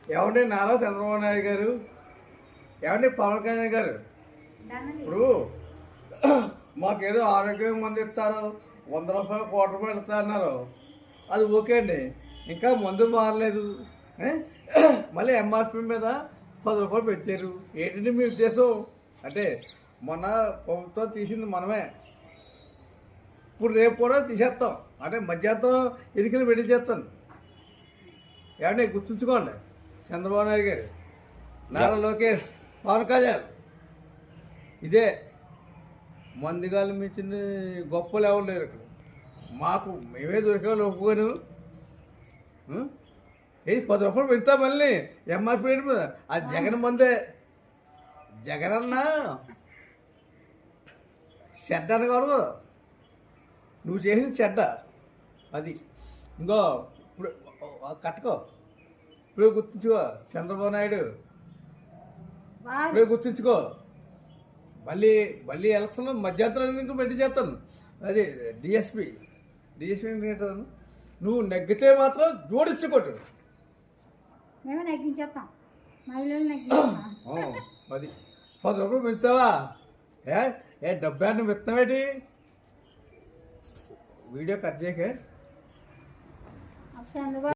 ఏమండి నారా చంద్రబాబు నాయుడు గారు, ఏమండి పవన్ కళ్యాణ్ గారు, ఇప్పుడు మాకేదో ఆరోగ్యం మందు ఇస్తారు, 100 రూపాయలు, 1 కోటి రూపాయలు ఇస్తారు, అది ఓకే అండి. ఇంకా మందు మారలేదు, మళ్ళీ ఎంఆర్పి మీద 10 రూపాయలు పెట్టారు. ఏంటండి మీ ఉద్దేశం? అంటే మొన్న ప్రభుత్వం తీసింది మనమే, ఇప్పుడు రేపు కూడా తీసేస్తాం. అంటే మధ్యాహ్నం ఎన్నికలు పెట్టించేస్తాను. ఏమంటే గుర్తుంచుకోండి, చంద్రబాబు నాయుడు గారు, నారా లోకేష్, పవన్ కళ్యాణ్, ఇదే మందుగాలు మించిన గొప్పలు ఎవరు లేరు ఇక్కడ. మాకు మేమే దొరికేవాళ్ళు ఒప్పుకోను. ఏ 10 రూపాయలు పెడతా మళ్ళీ ఎంఆర్పి రేటు మీద. అది జగన్ మందే. జగన్ అన్న చెడ్డ అనకూడదు, నువ్వు చేసింది చెడ్డ. అది ఇంకో ఇప్పుడు కట్టుకో, ఇప్పుడే గుర్తుంచుకో చంద్రబాబు నాయుడు, ఇప్పుడే గుర్తుంచుకో. మళ్ళీ మళ్ళీ ఎలక్షన్లో మధ్యంతరం ఇంకా పెట్టి చేస్తాను. అది డిఎస్పి ఏంటను, నువ్వు నెగ్గితే మాత్రం జోడించుకోటు. మేమే నెగ్గించేస్తాం, మహిళలు అది 10 రూపాయలు పెంచావా? ఏ డబ్బా నువ్వు ఇస్తావేటి? Video cut చేయకే.